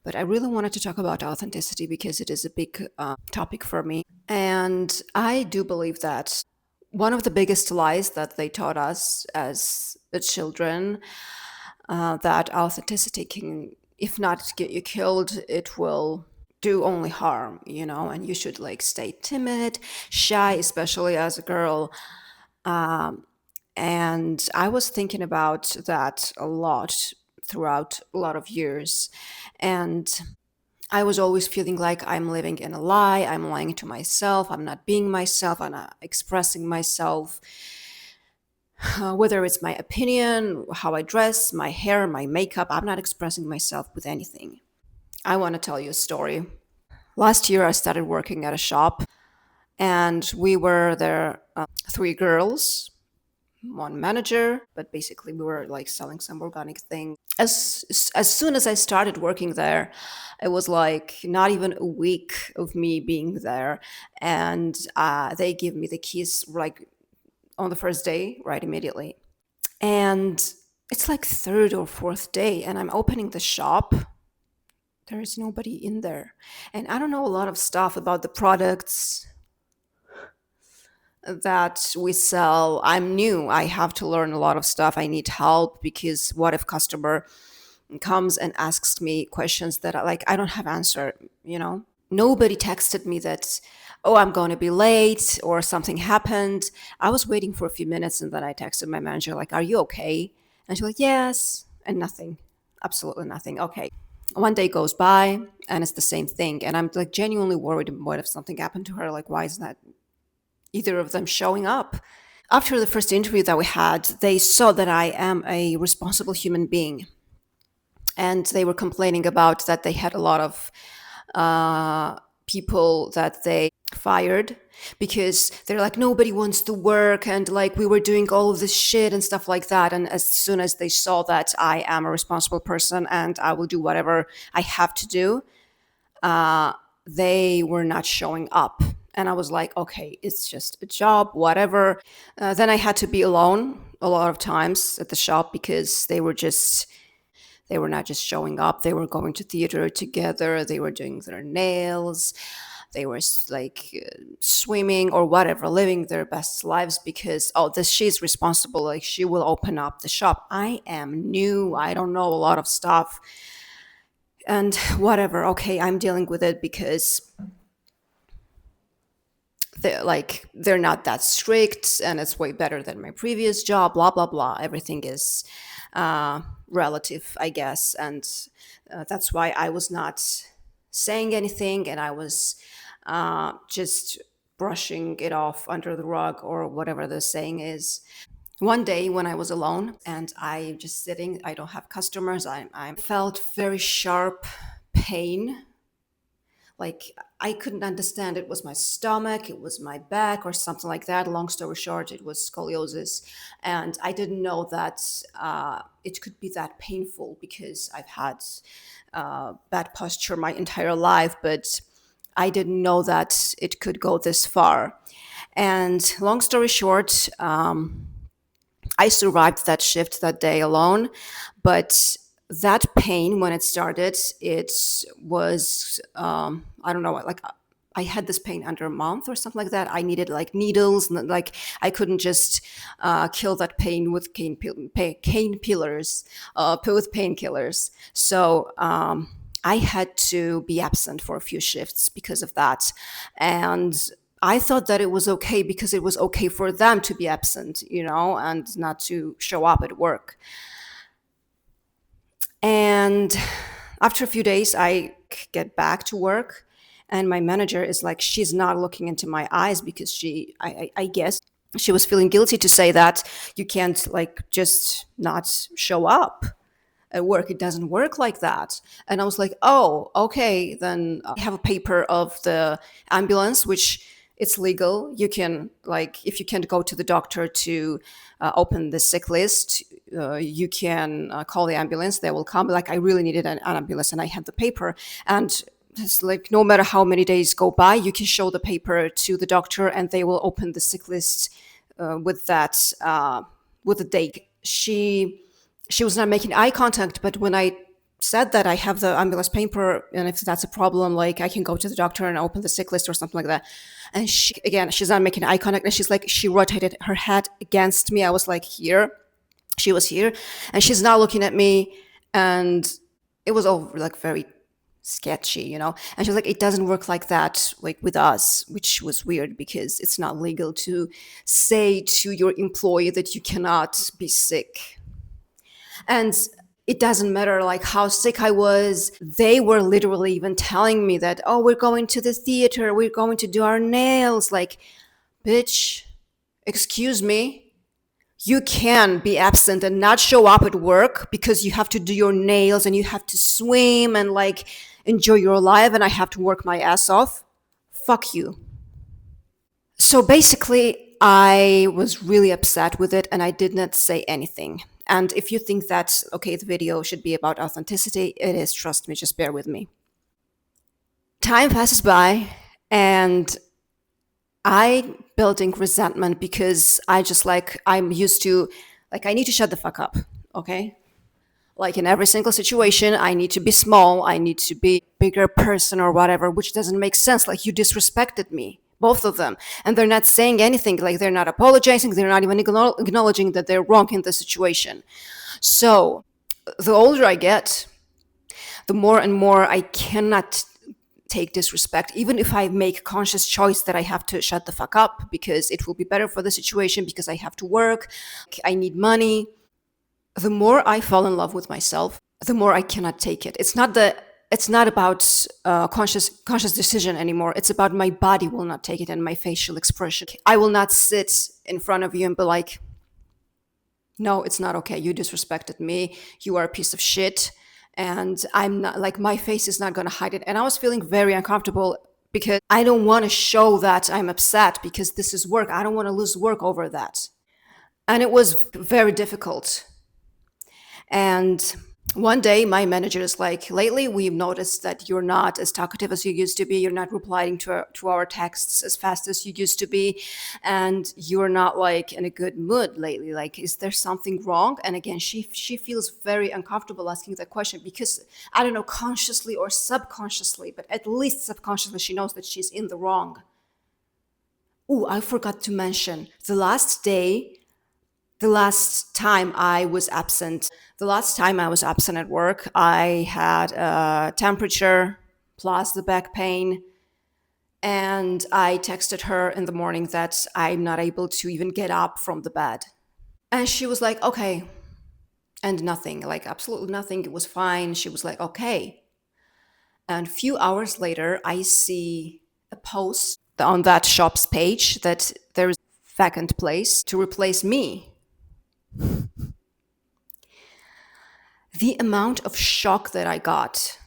But I really wanted to talk about authenticity because it is a big topic for me. And I do believe that one of the biggest lies that they taught us as children, that authenticity can, if not get you killed, it will do only harm, and you should like stay timid, shy, especially as a girl. And I was thinking about that a lot throughout a lot of years. And I was always feeling like I'm living in a lie. I'm lying to myself. I'm not being myself. I'm not expressing myself. Whether it's my opinion, how I dress, my hair, my makeup, I'm not expressing myself with anything. I want to tell you a story. Last year, I started working at a shop, and we were there, three girls, one manager, but basically we were like selling some organic thing. As soon as I started working there, it was like not even a week of me being there, and they give me the keys like on the first day, right immediately. And it's like third or fourth day, and I'm opening the shop. There is nobody in there, and I don't know a lot of stuff about the products that we sell. I'm new. I have to learn a lot of stuff. I need help because what if customer comes and asks me questions that I don't have answer. Nobody texted me that, oh, I'm going to be late or something happened. I was waiting for a few minutes and then I texted my manager like, are you okay? And she's like, yes, and nothing. Absolutely nothing. Okay. One day goes by and it's the same thing, and I'm like genuinely worried, what if something happened to her? Like, why is that either of them showing up? After the first interview that we had, they saw that I am a responsible human being. And they were complaining about that they had a lot of people that they fired because they're like, nobody wants to work. And like, we were doing all of this shit and stuff like that. And as soon as they saw that I am a responsible person and I will do whatever I have to do, they were not showing up. And I was like, okay, it's just a job, whatever. Then I had to be alone a lot of times at the shop because they were not just showing up. They were going to theater together. They were doing their nails. They were like swimming or whatever, living their best lives because, oh, this she's responsible. Like, she will open up the shop. I am new. I don't know a lot of stuff. And whatever. Okay, I'm dealing with it because they're not that strict and it's way better than my previous job, blah blah blah. Everything is relative, I guess. And that's why I was not saying anything, and I was just brushing it off under the rug or whatever the saying is. One day when I was alone and I just sitting, I don't have customers, I felt very sharp pain. Like, I couldn't understand, it was my stomach, it was my back, or something like that. Long story short, it was scoliosis. And I didn't know that it could be that painful because I've had bad posture my entire life, but I didn't know that it could go this far. And long story short, I survived that shift that day alone, but that pain, when it started, it was, I don't know, like, I had this pain under a month or something like that. I needed like needles, and like I couldn't just kill that pain with with painkillers. So I had to be absent for a few shifts because of that. And I thought that it was okay because it was okay for them to be absent, and not to show up at work. And after a few days, I get back to work, and my manager is like, she's not looking into my eyes because I guess she was feeling guilty to say that you can't like just not show up at work. It doesn't work like that. And I was like, oh, okay, then I have a paper of the ambulance, which it's legal. You can, like, if you can't go to the doctor to open the sick list, you can call the ambulance. They will come. Like, I really needed an ambulance, and I had the paper. And it's like, no matter how many days go by, you can show the paper to the doctor, and they will open the sick list with the date. She was not making eye contact, but when I said that I have the ambulance paper, and if that's a problem, like I can go to the doctor and open the sick list or something like that. And she, again, she's not making eye contact, and she's like, she rotated her head against me. I was like, here. She was here, and she's not looking at me, and it was all like very sketchy, you know. And she was like, it doesn't work like that, like with us, which was weird because it's not legal to say to your employee that you cannot be sick. And it doesn't matter like how sick I was. They were literally even telling me that, oh, we're going to the theater, we're going to do our nails. Like, bitch, excuse me. You can be absent and not show up at work because you have to do your nails and you have to swim and like enjoy your life, and I have to work my ass off. Fuck you. So basically, I was really upset with it and I did not say anything. And if you think that, okay, the video should be about authenticity, it is, trust me, just bear with me. Time passes by and I building resentment because I just like, I'm used to, like, I need to shut the fuck up, okay? Like in every single situation, I need to be small, I need to be bigger person or whatever, which doesn't make sense. Like, you disrespected me, both of them. And they're not saying anything, like they're not apologizing, they're not even acknowledging that they're wrong in the situation. So the older I get, the more and more I cannot take disrespect, even if I make conscious choice that I have to shut the fuck up because it will be better for the situation, because I have to work, I need money. The more I fall in love with myself, the more I cannot take it. It's not about conscious decision anymore. It's about my body will not take it and my facial expression. I will not sit in front of you and be like, no, it's not okay. You disrespected me. You are a piece of shit. And I'm not, like, my face is not going to hide it. And I was feeling very uncomfortable because I don't want to show that I'm upset because this is work. I don't want to lose work over that. And it was very difficult. And one day my manager is like, lately we've noticed that you're not as talkative as you used to be. You're not replying to our texts as fast as you used to be. And you're not like in a good mood lately. Like, is there something wrong? And again, she feels very uncomfortable asking that question because, I don't know, consciously or subconsciously, but at least subconsciously, she knows that she's in the wrong. Oh, I forgot to mention the last time I was absent at work, I had a temperature plus the back pain. And I texted her in the morning that I'm not able to even get up from the bed. And she was like, okay. And nothing, like absolutely nothing. It was fine. She was like, okay. And a few hours later, I see a post on that shop's page that there is a vacant place to replace me. The amount of shock that I got,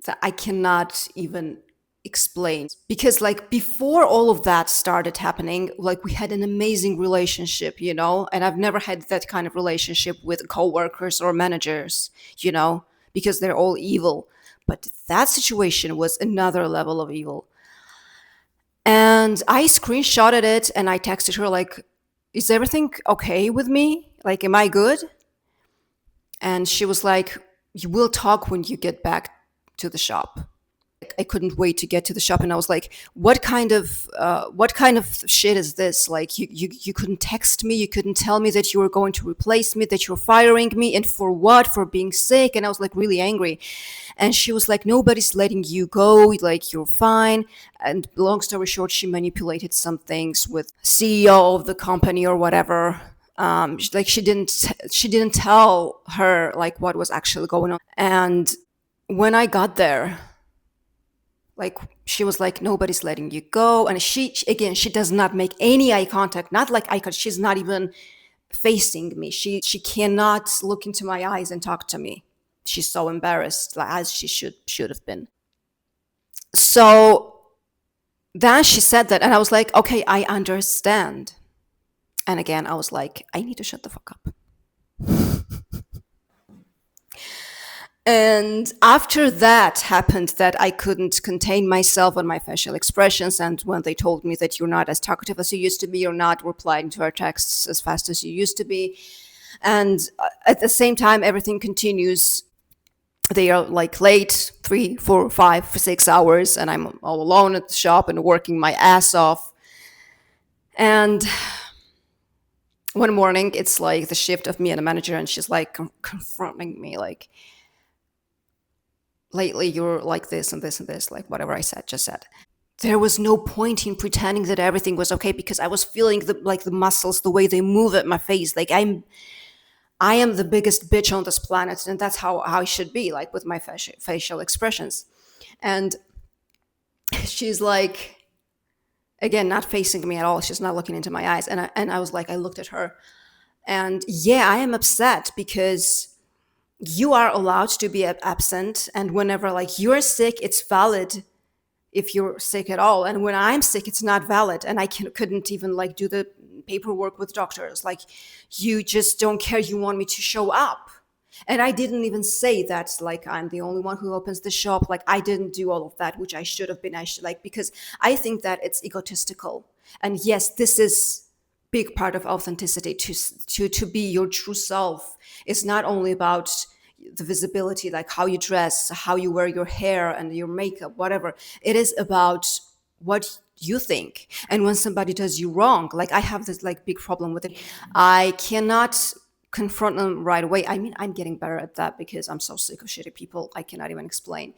that I cannot even explain. Because like before all of that started happening, like we had an amazing relationship, you know, and I've never had that kind of relationship with coworkers or managers, you know, because they're all evil. But that situation was another level of evil. And I screenshotted it and I texted her like, is everything okay with me? Like, am I good? And she was like, you will talk when you get back to the shop. I couldn't wait to get to the shop, and I was like, what kind of shit is this? Like, you couldn't text me, you couldn't tell me that you were going to replace me, that you're firing me, and for what? For being sick? And I was like really angry. And she was like, nobody's letting you go, like you're fine. And long story short, she manipulated some things with CEO of the company or whatever. She didn't tell her like what was actually going on. And when I got there, like she was like, nobody's letting you go. And she does not make any eye contact, not like eye contact. She's not even facing me. She cannot look into my eyes and talk to me. She's so embarrassed, like, as she should have been. So then she said that, and I was like, okay, I understand. And again, I was like, I need to shut the fuck up. And after that happened, that I couldn't contain myself on my facial expressions. And when they told me that you're not as talkative as you used to be, you're not replying to our texts as fast as you used to be, And at the same time, everything continues. They are like late 3, 4, 5, 6 hours, and I'm all alone at the shop and working my ass off. And one morning, it's like the shift of me and the manager, and she's like confronting me, like, lately you're like this and this and this, like whatever I said, just said. There was no point in pretending that everything was okay because I was feeling the muscles, the way they move at my face. Like I am the biggest bitch on this planet, and that's how I should be, like with my facial expressions. And she's like, again, not facing me at all. She's not looking into my eyes. And I was like, I looked at her, and yeah, I am upset because you are allowed to be absent, and whenever like you're sick, it's valid if you're sick at all, and when I'm sick, it's not valid, and couldn't even like do the paperwork with doctors. Like, you just don't care, you want me to show up. And I didn't even say that like I'm the only one who opens the shop. Like, I didn't do all of that, which I should have been. I should, like, because I think that it's egotistical. And yes, this is big part of authenticity, to be your true self. It's not only about the visibility, like how you dress, how you wear your hair and your makeup, whatever. It is about what you think. And when somebody does you wrong, like I have this like big problem with it, I cannot confront them right away. I mean, I'm getting better at that because I'm so sick of shitty people, I cannot even explain.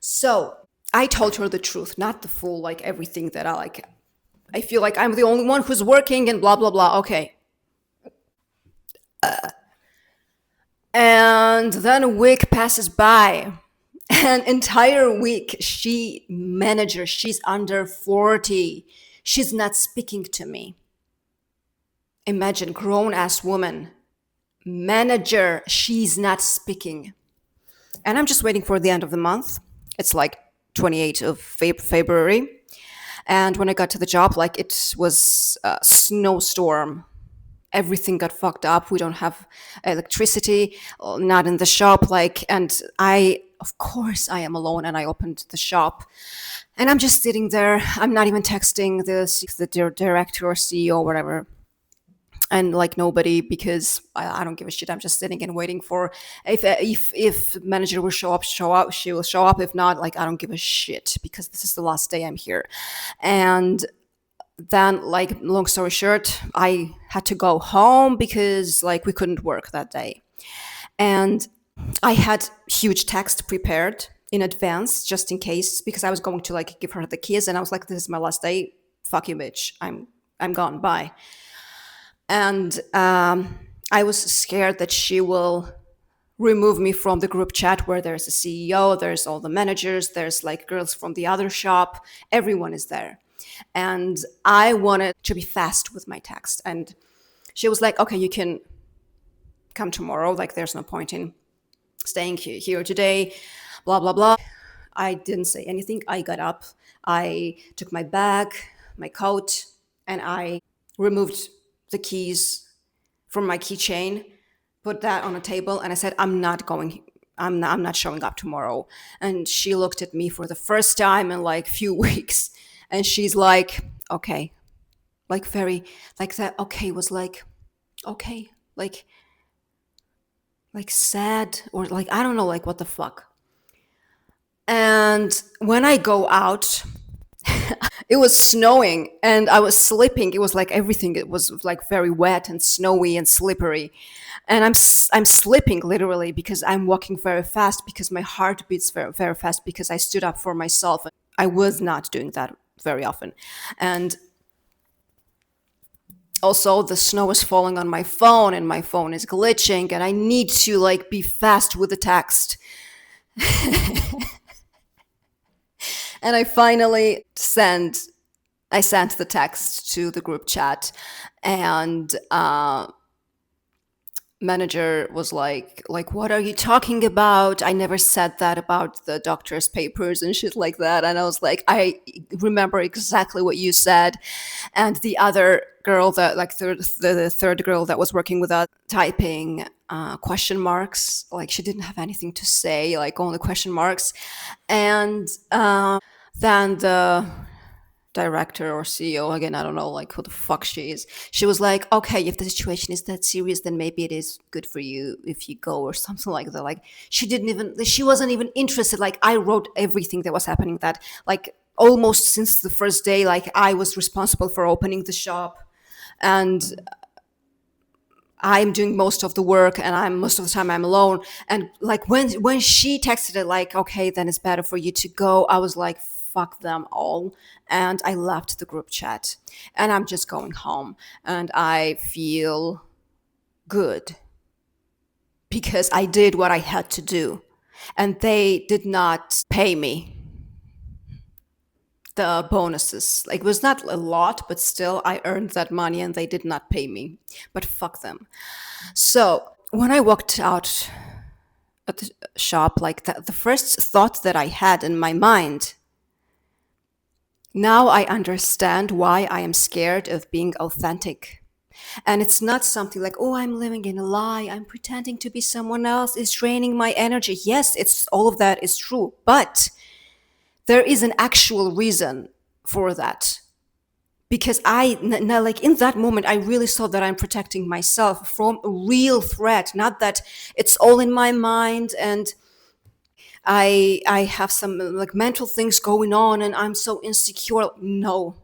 So I told her the truth, not the full, like everything that I feel like I'm the only one who's working and blah blah blah. Okay. And then a week passes by. An entire week, she's under 40. She's not speaking to me. Imagine, grown ass woman, manager, she's not speaking. And I'm just waiting for the end of the month. It's like 28th of February. And when I got to the job, like it was a snowstorm. Everything got fucked up. We don't have electricity, not in the shop. Like, and of course, I am alone, and I opened the shop, and I'm just sitting there. I'm not even texting the director or CEO or whatever, and like nobody, because I don't give a shit. I'm just sitting and waiting for, if manager will show up. She will show up. If not, like I don't give a shit because this is the last day I'm here, and then, like, long story short, I had to go home because like we couldn't work that day. And I had huge text prepared in advance just in case, because I was going to like give her the keys, and I was like, this is my last day, fuck you bitch, I'm gone, bye. And I was scared that she will remove me from the group chat where there's a CEO, there's all the managers, there's like girls from the other shop, everyone is there. And I wanted to be fast with my text. And she was like, okay, you can come tomorrow. Like, there's no point in staying here today, blah, blah, blah. I didn't say anything. I got up. I took my bag, my coat, and I removed the keys from my keychain, put that on a table, and I said, I'm not showing up tomorrow. And she looked at me for the first time in like few weeks. And she's like, okay, like very, like that. Okay was like, okay, like sad, or like, I don't know, like what the fuck. And when I go out, it was snowing and I was slipping. It was like everything. It was like very wet and snowy and slippery. And I'm slipping literally because I'm walking very fast, because my heart beats very, very fast, because I stood up for myself. I was not doing that very often. And also the snow is falling on my phone, and my phone is glitching, and I need to like be fast with the text. And I finally sent the text to the group chat, and manager was like, what are you talking about? I never said that about the doctor's papers and shit like that. And I was like, I remember exactly what you said. And the other girl, that like the third girl that was working with us, typing question marks, like she didn't have anything to say, like only question marks. And then director or CEO, again, I don't know like who the fuck she is. She was like, okay, if the situation is that serious, then maybe it is good for you if you go, or something like that. Like, she wasn't even interested. Like, I wrote everything that was happening, that like almost since the first day, like I was responsible for opening the shop, and I'm doing most of the work, and I'm most of the time I'm alone. And like when she texted it like, okay, then it's better for you to go, I was like, fuck them all. And I left the group chat, and I'm just going home, and I feel good because I did what I had to do, and they did not pay me the bonuses. Like, it was not a lot, but still I earned that money, and they did not pay me. But fuck them. So when I walked out at the shop, like the first thought that I had in my mind, now I understand why I am scared of being authentic. And it's not something like, oh, I'm living in a lie, I'm pretending to be someone else, it's draining my energy. Yes, it's all of that is true, but there is an actual reason for that. Because like in that moment, I really saw that I'm protecting myself from a real threat, not that it's all in my mind, and I have some like mental things going on and I'm so insecure. No,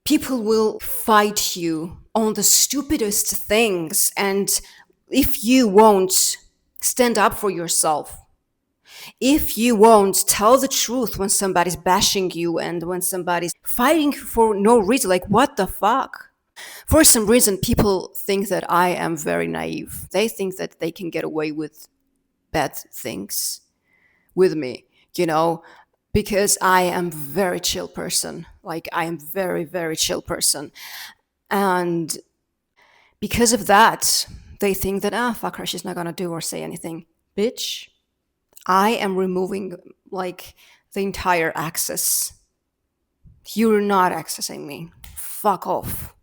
people will fight you on the stupidest things, and if you won't stand up for yourself, if you won't tell the truth when somebody's bashing you and when somebody's fighting for no reason, like what the fuck? For some reason, people think that I am very naive. They think that they can get away with bad things with me, you know, because I am very chill person. Like, I am very, very chill person. And because of that, they think that, ah, fuck her, she's not gonna do or say anything. Bitch, I am removing like the entire access. You're not accessing me. Fuck off.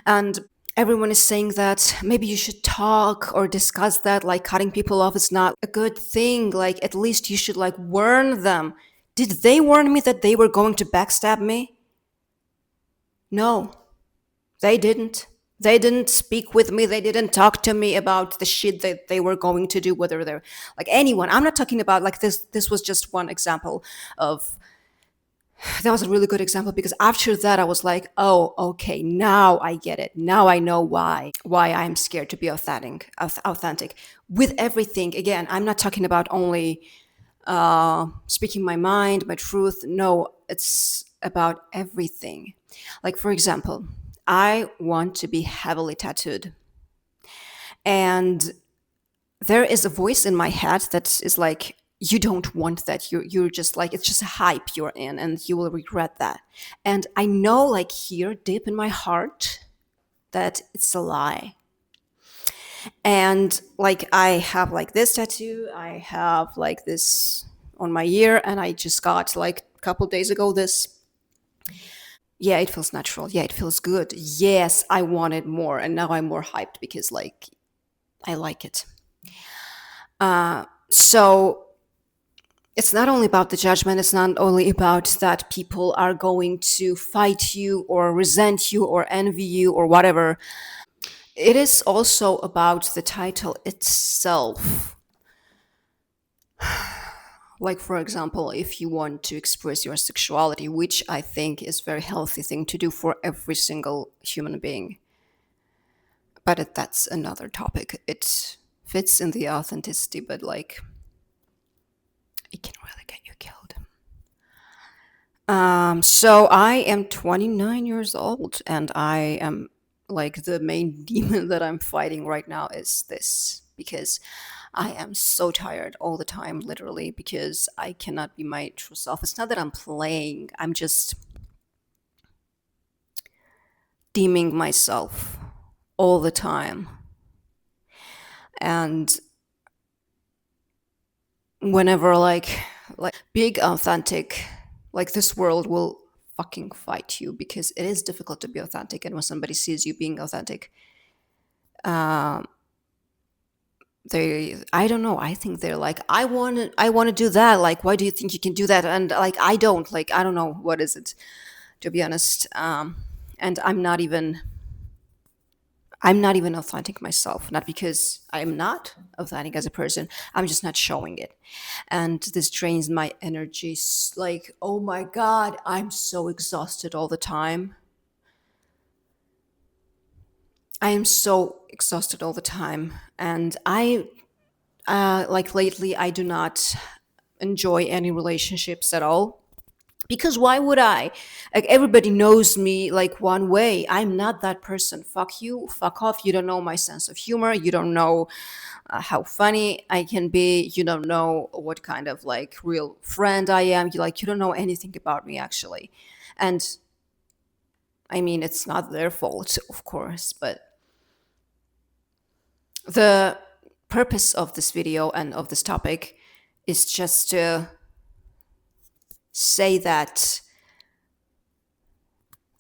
And everyone is saying that maybe you should talk or discuss that, like cutting people off is not a good thing. Like, at least you should like warn them. Did they warn me that they were going to backstab me? No, they didn't. They didn't speak with me. They didn't talk to me about the shit that they were going to do, whether they're like anyone. I'm not talking about like this. This was just one example of, that was a really good example, because after that I was like, oh, okay, now I get it. Now I know why I'm scared to be authentic with everything. Again, I'm not talking about only speaking my mind, my truth. No, it's about everything. Like, for example, I want to be heavily tattooed, and there is a voice in my head that is like, you don't want that. You're just like, it's just a hype you're in, and you will regret that. And I know, like, here deep in my heart, that it's a lie. And like, I have like this tattoo, I have like this on my ear, and I just got like a couple days ago this. Yeah, it feels natural. Yeah, it feels good. Yes, I wanted more, and now I'm more hyped because like I like it. So it's not only about the judgment, it's not only about that people are going to fight you or resent you or envy you or whatever. It is also about the title itself. Like, for example, if you want to express your sexuality, which I think is a very healthy thing to do for every single human being. But that's another topic. It fits in the authenticity, but like, it can really get you killed. So I am 29 years old, and I am like, the main demon that I'm fighting right now is this, because I am so tired all the time, literally, because I cannot be my true self. It's not that I'm playing, I'm just deeming myself all the time. And whenever like big authentic, like, this world will fucking fight you, because it is difficult to be authentic, and when somebody sees you being authentic, I don't know, I think they're like, I want to do that, like, why do you think you can do that? And like, I don't, like, I don't know what is it, to be honest. And I'm not even authentic myself, not because I'm not authentic as a person, I'm just not showing it. And this drains my energy. Like, oh my God, I'm so exhausted all the time. I am so exhausted all the time. And like lately, I do not enjoy any relationships at all. Because why would I? Like, everybody knows me like one way. I'm not that person. Fuck you. Fuck off. You don't know my sense of humor. You don't know how funny I can be. You don't know what kind of like real friend I am. You don't know anything about me actually. And I mean, it's not their fault, of course, but the purpose of this video and of this topic is just to say that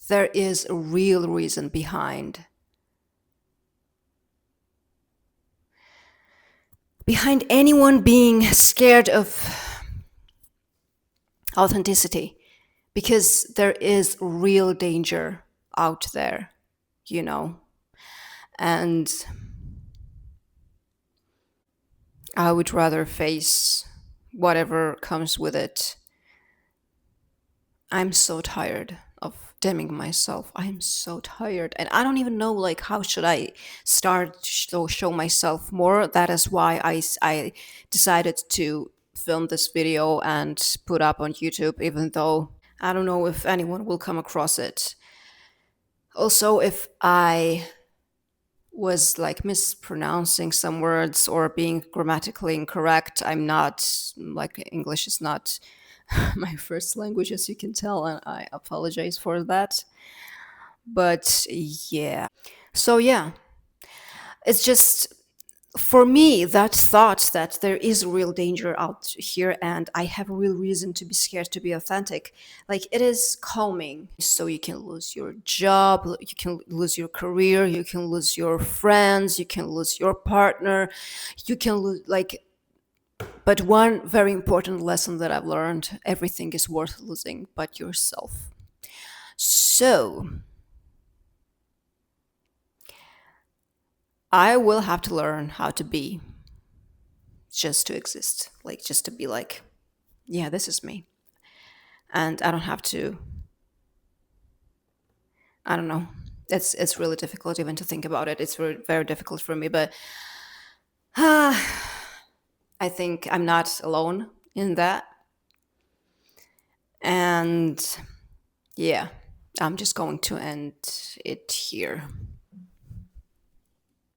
there is a real reason behind anyone being scared of authenticity, because there is real danger out there, you know. And I would rather face whatever comes with it. I'm so tired of dimming myself. I'm so tired. And I don't even know, like, how should I start to show myself more. That is why I decided to film this video and put up on YouTube, even though I don't know if anyone will come across it. Also, if I was like mispronouncing some words or being grammatically incorrect, I'm not, like, English is not my first language, as you can tell, and I apologize for that. But yeah. So yeah, it's just, for me, that thought that there is real danger out here and I have a real reason to be scared to be authentic, like, it is calming. So you can lose your job, you can lose your career, you can lose your friends, you can lose your partner, you can lose, like, but one very important lesson that I've learned: everything is worth losing but yourself. So I will have to learn how to be, just to exist, like, just to be like, yeah, this is me. And I don't have to, I don't know. It's really difficult even to think about it. It's very, very difficult for me, but I think I'm not alone in that. And yeah, I'm just going to end it here.